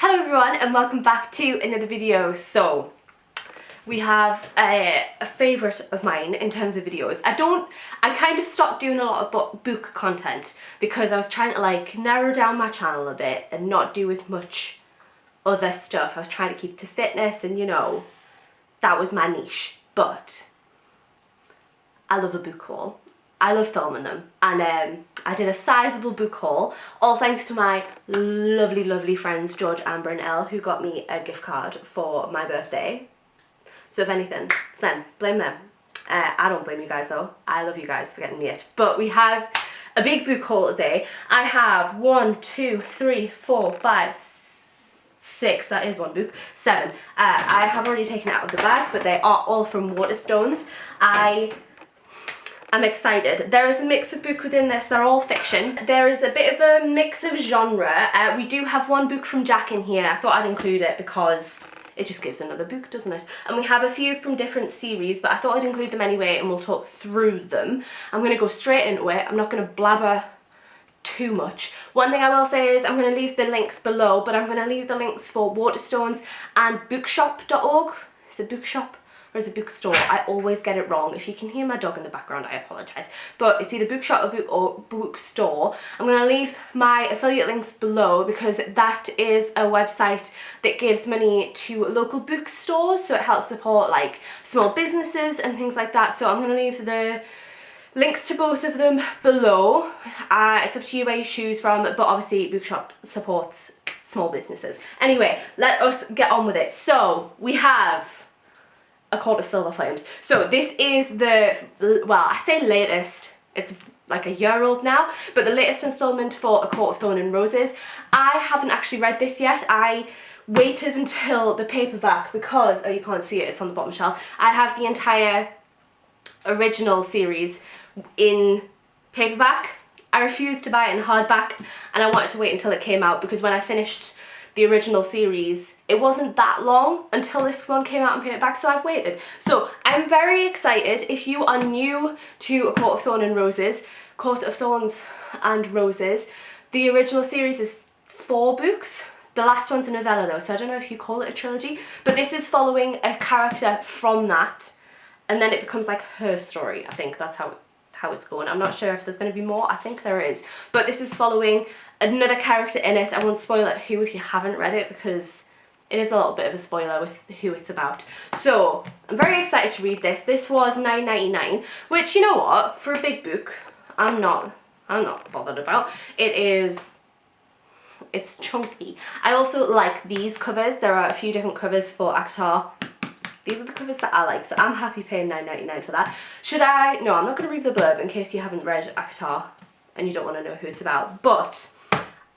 Hello everyone and welcome back to another video. So we have a favourite of mine in terms of videos. I kind of stopped doing a lot of book content because I was trying to like narrow down my channel a bit and not do as much other stuff. I was trying to keep to fitness and you know, that was my niche. But I love a book haul. I love filming them, and I did a sizable book haul, all thanks to my lovely friends George, Amber and Elle, who got me a gift card for my birthday. So if anything, it's them, blame them. I don't blame you guys though, I love you guys for getting me it. But we have a big book haul today. I have 1, 2, 3, 4, 5, 6, that is one book, 7. I have already taken it out of the bag, but they are all from Waterstones. I'm excited. There is a mix of book within this, they're all fiction. There is a bit of a mix of genre. We do have one book from Jack in here. I thought I'd include it because it just gives another book, doesn't it? And we have a few from different series, but I thought I'd include them anyway and we'll talk through them. I'm going to go straight into it. I'm not going to blabber too much. One thing I will say is I'm going to leave the links below, but I'm going to leave the links for Waterstones and bookshop.org. Is it bookshop? Or is it bookstore? I always get it wrong. If you can hear my dog in the background, I apologise. But it's either bookshop or bookstore. I'm going to leave my affiliate links below because that is a website that gives money to local bookstores. So it helps support like small businesses and things like that. So I'm going to leave the links to both of them below. It's up to you where you choose from, but obviously Bookshop supports small businesses. Anyway, let us get on with it. So we have A Court of Silver Flames. So this is the, well, I say latest, it's like a year old now, but the latest installment for A Court of Thorn and Roses. I haven't actually read this yet. I waited until the paperback because, oh you can't see it, it's on the bottom shelf. I have the entire original series in paperback. I refused to buy it in hardback and I wanted to wait until it came out because when I finished the original series, it wasn't that long until this one came out in paperback, so I've waited. So I'm very excited. If you are new to A Court of Thorn and Roses, Court of Thorns and Roses, the original series is 4 books. The last one's a novella though, so I don't know if you call it a trilogy, but this is following a character from that, and then it becomes like her story. I think that's how it's going. I'm not sure if there's going to be more. I think there is, but this is following another character in it. I won't spoil it who if you haven't read it because it is a little bit of a spoiler with who it's about. So I'm very excited to read this. This was $9.99, which you know what, for a big book, I'm not bothered about. It's chunky. I also like these covers. There are a few different covers for Akatar. These are the covers that I like, so I'm happy paying $9.99 for that. Should I? No, I'm not going to read the blurb in case you haven't read Akatar and you don't want to know who it's about, but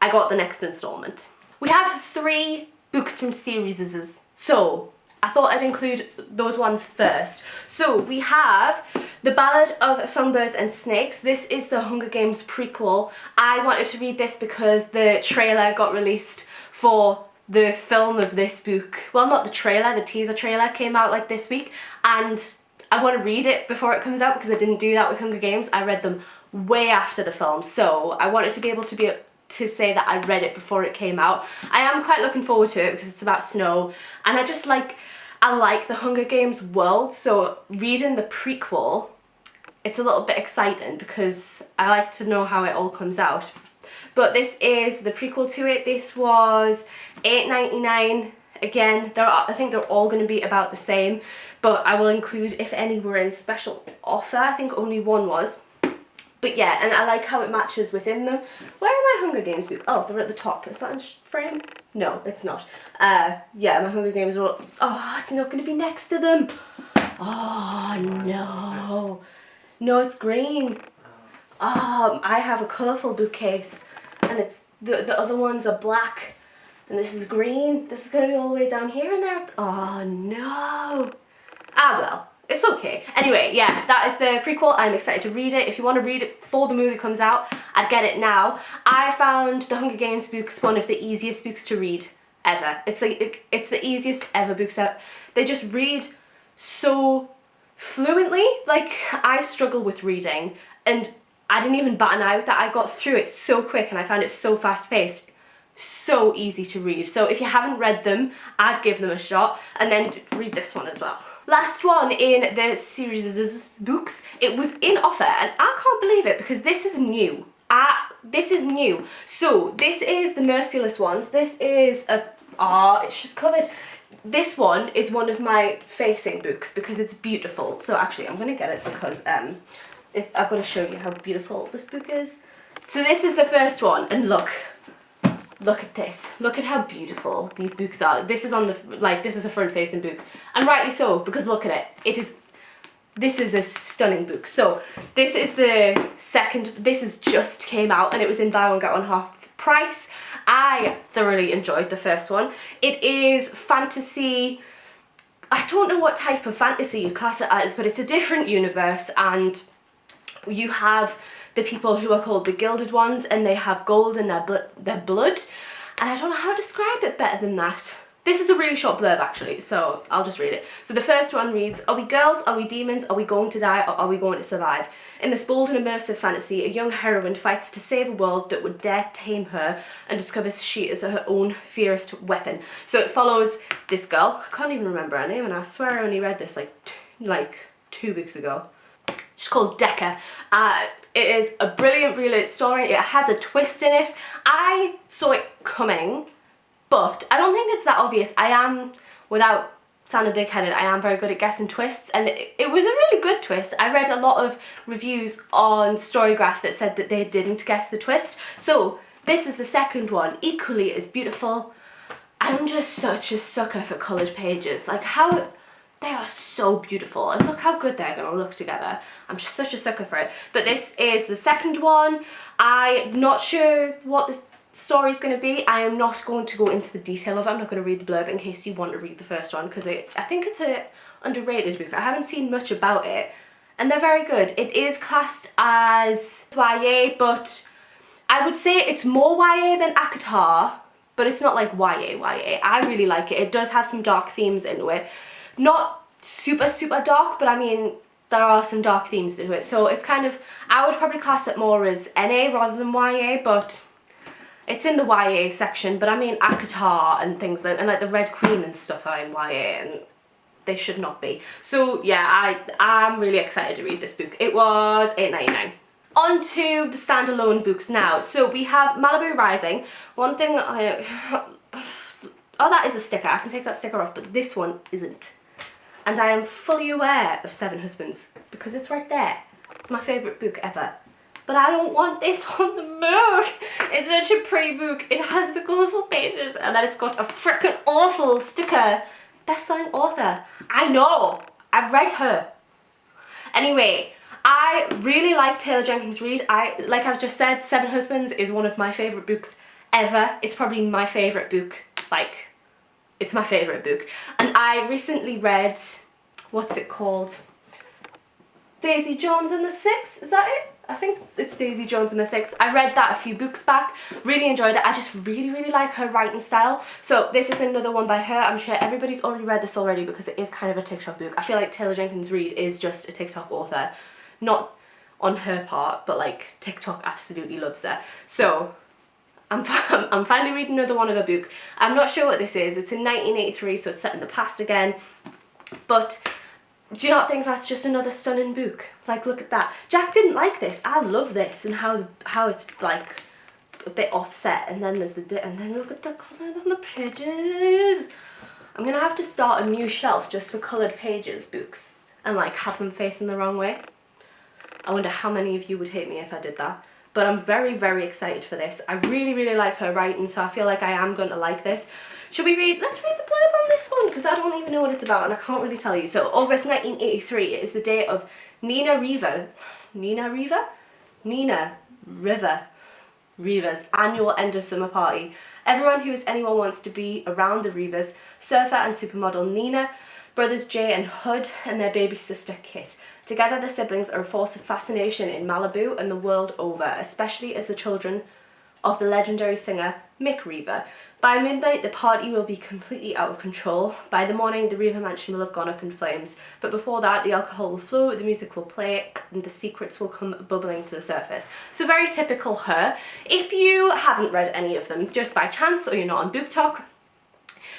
I got the next installment. We have 3 books from series, so I thought I'd include those ones first. So we have The Ballad of Songbirds and Snakes. This is the Hunger Games prequel. I wanted to read this because the trailer got released for the film of this book. Well, not the trailer, the teaser trailer came out like this week, and I want to read it before it comes out because I didn't do that with Hunger Games. I read them way after the film, so I wanted to be able to say that I read it before it came out. I am quite looking forward to it because it's about snow, and I like the Hunger Games world, so reading the prequel, it's a little bit exciting because I like to know how it all comes out. But this is the prequel to it. This was $8.99. Again, I think they're all going to be about the same, but I will include if any were in special offer. I think only one was. But yeah, and I like how it matches within them. Where are my Hunger Games books? Oh, they're at the top. Is that in frame? No, it's not. Yeah, my Hunger Games are all... Oh, it's not going to be next to them. Oh, no. No, it's green. I have a colourful bookcase. And it's the other ones are black. And this is green. This is going to be all the way down here and there. Oh, no. Ah, well. It's okay. Anyway, yeah, that is the prequel. I'm excited to read it. If you want to read it before the movie comes out, I'd get it now. I found the Hunger Games books one of the easiest books to read ever. It's the easiest ever books out. They just read so fluently. Like, I struggle with reading, and I didn't even bat an eye with that. I got through it so quick, and I found it so fast-paced. so easy to read. So if you haven't read them, I'd give them a shot, and then read this one as well. Last one in the series books. It was in offer, and I can't believe it because this is new. This is new. So this is the Merciless Ones. This is a, it's just covered. This one is one of my facing books because it's beautiful. So actually I'm gonna get it because I've got to show you how beautiful this book is. So this is the first one, and look at this. Look at how beautiful these books are. This is on the, like, this is a front facing book, and rightly so, because look at it. This is a stunning book. So this is the second, this is just came out and it was in buy one get one half price. I thoroughly enjoyed the first one. It is fantasy. I don't know what type of fantasy you'd class it as, but it's a different universe, and you have the people who are called the Gilded Ones, and they have gold in their blood, and I don't know how to describe it better than that. This is a really short blurb actually, so I'll just read it. So the first one reads, are we girls, are we demons, are we going to die, or are we going to survive? In this bold and immersive fantasy, a young heroine fights to save a world that would dare tame her and discovers she is her own fiercest weapon. So it follows this girl, I can't even remember her name, and I swear I only read this like 2 weeks ago. She's called Decca. It is a brilliant, brilliant story. It has a twist in it. I saw it coming, but I don't think it's that obvious. I am, without sounding dickheaded, I am very good at guessing twists, and it was a really good twist. I read a lot of reviews on Storygraph that said that they didn't guess the twist. So this is the second one, equally as beautiful. I'm just such a sucker for coloured pages. Like, how they are so beautiful, and look how good they're gonna look together. I'm just such a sucker for it. But this is the second one. I'm not sure what this story's going to be. I am not going to go into the detail of it. I'm not going to read the blurb in case you want to read the first one, because I think it's a underrated book. I haven't seen much about it, and they're very good. It is classed as YA, but I would say it's more YA than ACOTAR, but it's not like YA. I really like it. It does have some dark themes into it. Not super, super dark, but I mean, there are some dark themes to it. So it's kind of, I would probably class it more as NA rather than YA, but it's in the YA section. But I mean, ACOTAR and things like, and like the Red Queen and stuff are in YA, and they should not be. So yeah, I'm really excited to read this book. It was $8.99. On to the standalone books now. So we have Malibu Rising. One thing that oh, that is a sticker. I can take that sticker off, but this one isn't. And I am fully aware of Seven Husbands because it's right there. It's my favourite book ever. But I don't want this on the book. It's such a pretty book. It has the colourful pages, and then it's got a freaking awful sticker. Best-selling author. I know. I've read her. Anyway, I really like Taylor Jenkins Reid. Like I've just said, Seven Husbands is one of my favourite books ever. It's probably my favourite book. Like, it's my favourite book. And I recently read, what's it called? Daisy Jones and the Six, is that it? I think it's Daisy Jones and the Six. I read that a few books back, really enjoyed it. I just really, really like her writing style. So this is another one by her. I'm sure everybody's already read this already because it is kind of a TikTok book. I feel like Taylor Jenkins Reid is just a TikTok author. Not on her part, but like TikTok absolutely loves her. So I'm finally reading another one of her book. I'm not sure what this is. It's in 1983, so it's set in the past again. But do you not think that's just another stunning book? Like, look at that. Jack didn't like this. I love this, and how it's like a bit offset, and then there's and then look at the colour on the pages. I'm gonna have to start a new shelf just for coloured pages books and like have them facing the wrong way. I wonder how many of you would hate me if I did that. But I'm very, very excited for this. I really, really like her writing, so I feel like I am going to like this. Should we read? Let's read the blurb on this one, because I don't even know what it's about and I can't really tell you. So August 1983 is the day of Nina Riva's annual end of summer party. Everyone who is anyone wants to be around the Rivas, surfer and supermodel Nina, brothers Jay and Hud, and their baby sister Kit. Together the siblings are a force of fascination in Malibu and the world over, especially as the children of the legendary singer Mick Riva. By midnight, the party will be completely out of control. By the morning, the Reaver mansion will have gone up in flames. But before that, the alcohol will flow, the music will play, and the secrets will come bubbling to the surface. So very typical her. If you haven't read any of them, just by chance, or you're not on Booktok,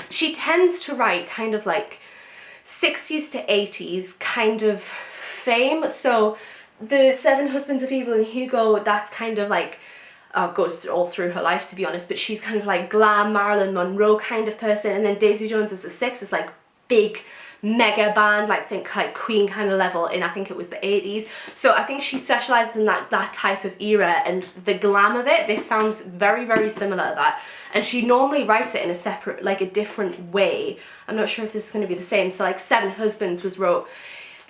she tends to write kind of like 60s to 80s kind of fame. So the Seven Husbands of Evil and Hugo, that's kind of like, goes all through her life, to be honest, but she's kind of like glam Marilyn Monroe kind of person. And then Daisy Jones is the Six, is like big mega band, like think like Queen kind of level in, I think it was the 80s. So I think she specializes in that type of era, and the glam of it, this sounds very, very similar to that. And she normally writes it in a separate, like a different way. I'm not sure if this is going to be the same. So like Seven Husbands was wrote,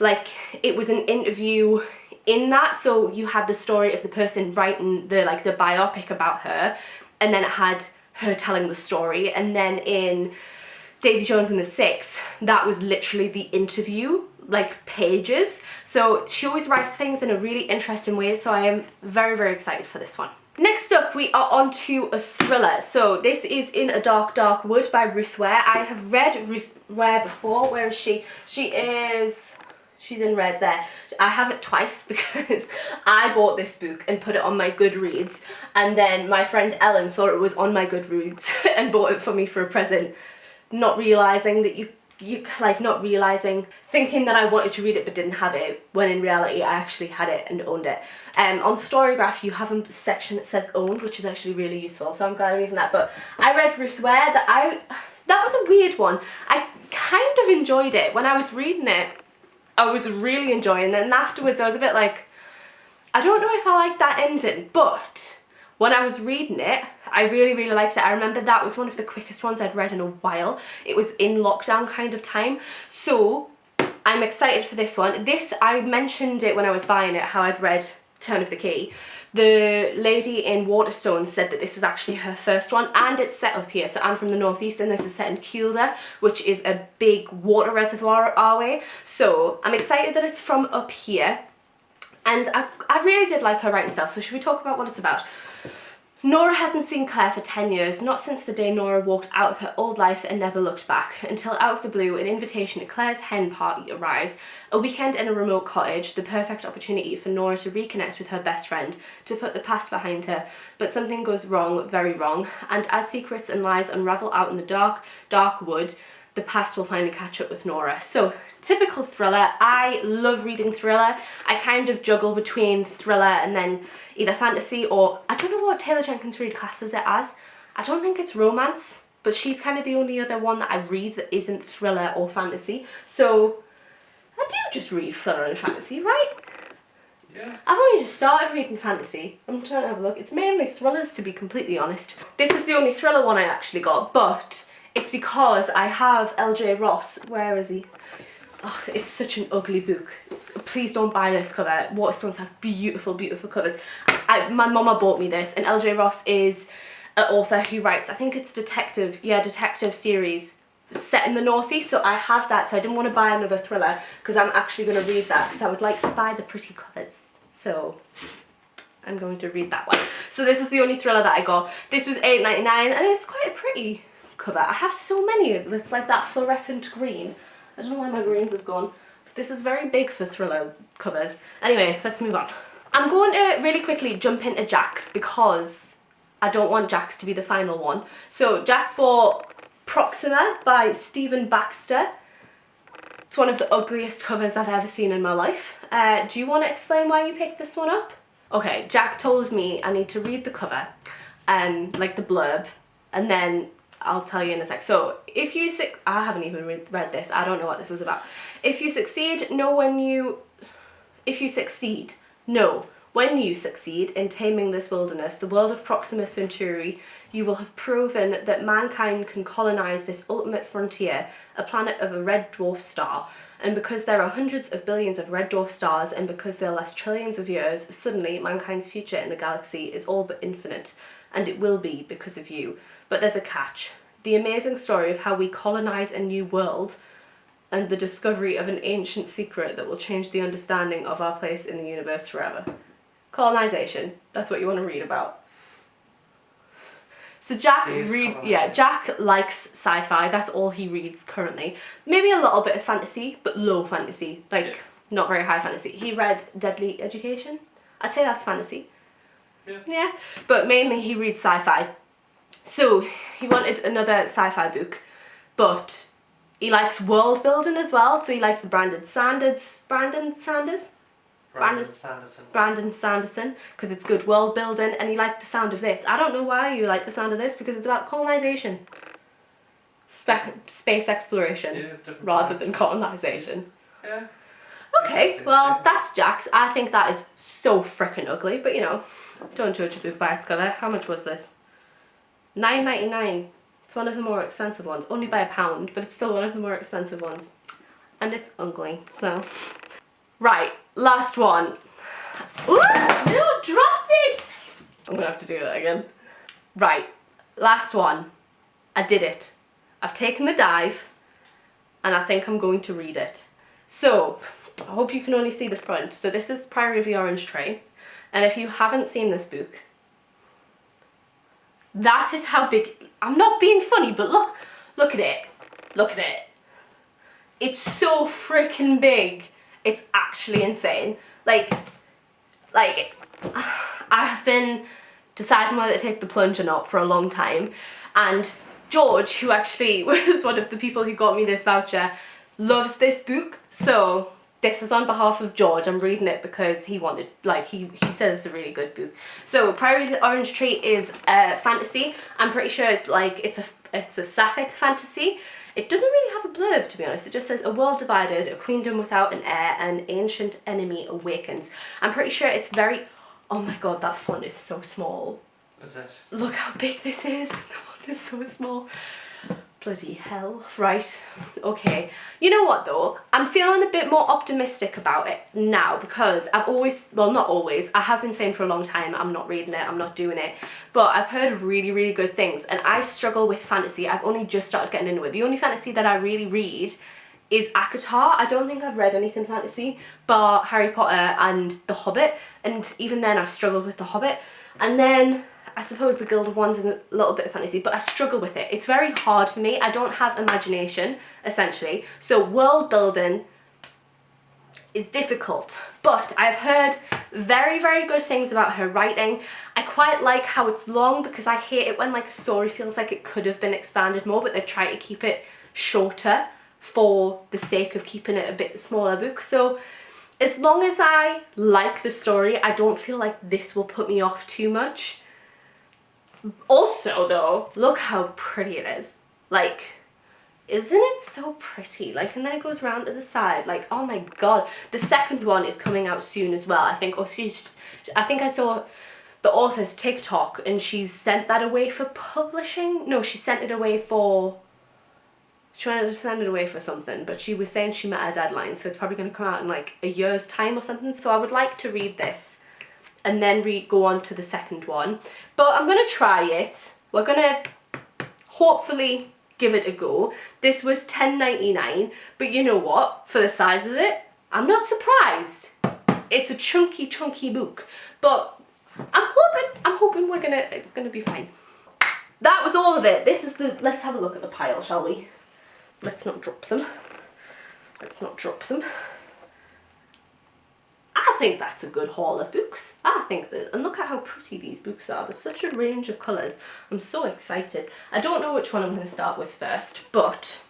like it was an interview in that, so you had the story of the person writing the like the biopic about her, and then it had her telling the story. And then in Daisy Jones and the Six, that was literally the interview, like pages. So she always writes things in a really interesting way, so I am very, very excited for this one. Next up, we are on to a thriller. So this is In a Dark, Dark Wood by Ruth Ware. I have read Ruth Ware before. Where is she? She's in red there. I have it twice because I bought this book and put it on my Goodreads, and then my friend Ellen saw it was on my Goodreads and bought it for me for a present, not realising that thinking that I wanted to read it but didn't have it, when in reality I actually had it and owned it. On Storygraph you have a section that says owned, which is actually really useful, so I'm glad I'm using that. But I read Ruth Ware. That was a weird one. I kind of enjoyed it. When I was reading it, I was really enjoying it, and afterwards I was a bit like, I don't know if I like that ending, but when I was reading it, I really, really liked it. I remember that was one of the quickest ones I'd read in a while. It was in lockdown kind of time, so I'm excited for this one. This, I mentioned it when I was buying it, how I'd read Turn of the Key. The lady in Waterstone said that this was actually her first one, and it's set up here. So I'm from the northeast, and this is set in Kielder, which is a big water reservoir our way. So I'm excited that it's from up here, and I really did like her writing style. So should we talk about what it's about? Nora hasn't seen Claire for 10 years, not since the day Nora walked out of her old life and never looked back, until out of the blue an invitation to Claire's hen party arrives. A weekend in a remote cottage, the perfect opportunity for Nora to reconnect with her best friend, to put the past behind her. But something goes wrong, very wrong, and as secrets and lies unravel out in the dark, dark wood, the past will finally catch up with Nora. So, typical thriller. I love reading thriller. I kind of juggle between thriller and then either fantasy, or I don't know what Taylor Jenkins Reid classes it as. I don't think it's romance, but she's kind of the only other one that I read that isn't thriller or fantasy. So I do just read thriller and fantasy, right? Yeah. I've only just started reading fantasy. I'm trying to have a look. It's mainly thrillers, to be completely honest. This is the only thriller one I actually got, but it's because I have LJ Ross. Where is he? Oh, it's such an ugly book. Please don't buy this cover. Waterstones have beautiful, beautiful covers. My mama bought me this, and LJ Ross is an author who writes, I think it's detective series set in the northeast, so I have that. So I didn't want to buy another thriller because I'm actually going to read that, because I would like to buy the pretty covers. So I'm going to read that one. So this is the only thriller that I got. This was $8.99, and it's quite a pretty cover. I have so many. It's like that fluorescent green. I don't know where my greens have gone. But this is very big for thriller covers. Anyway, let's move on. I'm going to really quickly jump into Jack's because I don't want Jack's to be the final one. So Jack bought Proxima by Stephen Baxter. It's one of the ugliest covers I've ever seen in my life. Do you want to explain why you picked this one up? Okay, Jack told me I need to read the cover, like the blurb, and then I'll tell you in a sec. So if you I haven't even read this. I don't know what this is about. If you succeed, when you succeed in taming this wilderness, the world of Proxima Centauri, you will have proven that mankind can colonize this ultimate frontier, a planet of a red dwarf star. And because there are hundreds of billions of red dwarf stars, and because there last trillions of years, suddenly mankind's future in the galaxy is all but infinite. And it will be because of you. But there's a catch. The amazing story of how we colonize a new world, and the discovery of an ancient secret that will change the understanding of our place in the universe forever. Colonization. That's what you want to read about. So Jack Jack likes sci-fi. That's all he reads currently. Maybe a little bit of fantasy, but low fantasy. Like not very high fantasy. He read Deadly Education. I'd say that's fantasy. Yeah. But mainly he reads sci-fi. So he wanted another sci-fi book, but he likes world building as well. So he likes the Brandon Sanderson, because it's good world building, and he liked the sound of this. I don't know why you like the sound of this, because it's about colonization. Space exploration, rather than colonization. Yeah. Okay, well, that's Jack's. I think that is so freaking ugly, but you know, don't judge a book by its cover. How much was this? $9.99. It's one of the more expensive ones. Only by £1, but it's still one of the more expensive ones. And it's ugly, so. Right, last one. Ooh, no, dropped it! I'm gonna have to do that again. Right, last one. I did it. I've taken the dive, and I think I'm going to read it. So, I hope you can only see the front. So this is Priory of the Orange Tree. And if you haven't seen this book, that is how big, I'm not being funny, but look at it. Look at it. It's so freaking big. It's actually insane. Like, I have been deciding whether to take the plunge or not for a long time. And George, who actually was one of the people who got me this voucher, loves this book. So this is on behalf of George. I'm reading it because he wanted, like, he says it's a really good book. So Prairie of the Orange Tree is fantasy. I'm pretty sure like it's a sapphic fantasy. It doesn't really have a blurb, to be honest. It just says, a world divided, a queendom without an heir, an ancient enemy awakens. I'm pretty sure it's very, oh my god, that font is so small. Is it? Look how big this is. The font is so small. Bloody hell. Right, okay. You know what though? I'm feeling a bit more optimistic about it now, because I've always, well not always, I have been saying for a long time I'm not reading it, I'm not doing it, but I've heard really, really good things, and I struggle with fantasy. I've only just started getting into it. The only fantasy that I really read is ACOTAR. I don't think I've read anything fantasy but Harry Potter and The Hobbit, and even then I struggled with The Hobbit. And then I suppose the Gilded Ones is a little bit of fantasy, but I struggle with it. It's very hard for me. I don't have imagination, essentially. So world building is difficult, but I've heard very, very good things about her writing. I quite like how it's long, because I hate it when like a story feels like it could have been expanded more, but they've tried to keep it shorter for the sake of keeping it a bit smaller book. So as long as I like the story, I don't feel like this will put me off too much. Also though, look how pretty it is. Like, isn't it so pretty? Like, and then it goes round to the side. Like, oh my god. The second one is coming out soon as well. I think, I think I saw the author's TikTok, and she's sent that away for publishing. No, she sent it away for, she wanted to send it away for something, but she was saying she met her deadline, so it's probably going to come out in like a year's time or something. So I would like to read this and then go on to the second one. But I'm gonna try it. We're gonna hopefully give it a go. This was $10.99, but you know what? For the size of it, I'm not surprised. It's a chunky book, but I'm hoping it's gonna be fine. That was all of it. This is the, let's have a look at the pile, shall we? Let's not drop them. Let's not drop them. I think that's a good haul of books. I think that, and look at how pretty these books are. There's such a range of colours. I'm so excited. I don't know which one I'm going to start with first, but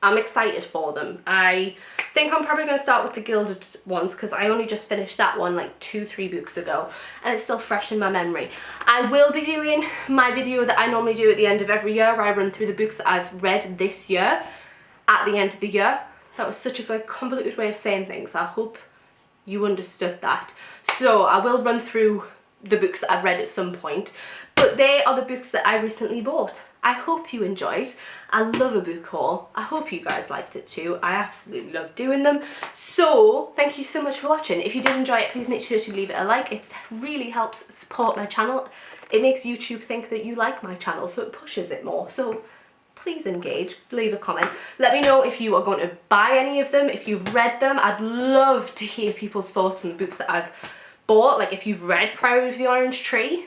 I'm excited for them. I think I'm probably going to start with the Gilded Ones, because I only just finished that one like 2-3 books ago, and it's still fresh in my memory. I will be doing my video that I normally do at the end of every year, where I run through the books that I've read this year at the end of the year. That was such a like convoluted way of saying things. I hope you understood that. So I will run through the books that I've read at some point, but they are the books that I recently bought. I hope you enjoyed. I love a book haul. I hope you guys liked it too. I absolutely love doing them. So thank you so much for watching. If you did enjoy it, please make sure to leave it a like. It really helps support my channel. It makes YouTube think that you like my channel, so it pushes it more. So please engage, leave a comment. Let me know if you are going to buy any of them, if you've read them. I'd love to hear people's thoughts on the books that I've bought. Like if you've read Priory of the Orange Tree,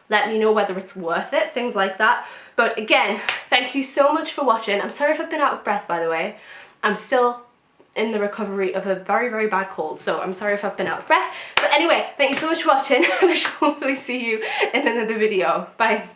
Let me know whether it's worth it, things like that. But again, thank you so much for watching. I'm sorry if I've been out of breath, by the way. I'm still in the recovery of a very, very bad cold, so I'm sorry if I've been out of breath. But anyway, thank you so much for watching, and I shall hopefully see you in another video. Bye.